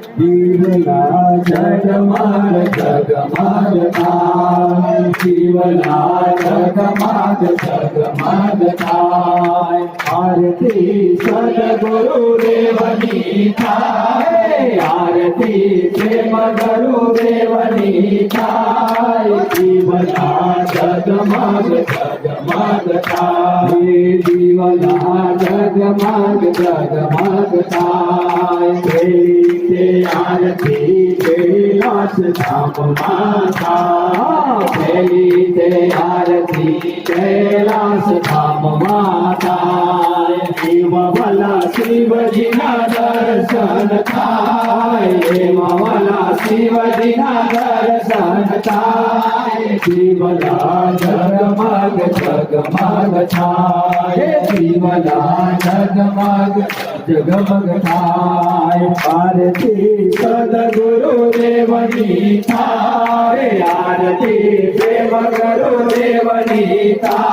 જીવના જગમગ જગમગ થાય, જીવના જગમગ જગમગ થાય. આરતી સદગુરુ દેવની થાય, આરતી પ્રેમ ગુરુદેવની થાય. જીવના જગમગ જગમગ થાય, જીવના જગમગ જગમગ થાય. તે આરતી કૈલાસ ધામમાં થાય, પેલી તે આરતી કૈલાસ ધામમાં થાય. એવા શિવજીના દર્શન થાય, એવા શિવજીના દર્શન થાય. જીવના જગમગ જગમગ થાય, જીવના જગમગ જગમગ થાય. આરતી સદગુરુ દેવની થાય, આરતી પ્રેમ ગુરુદેવની થાય.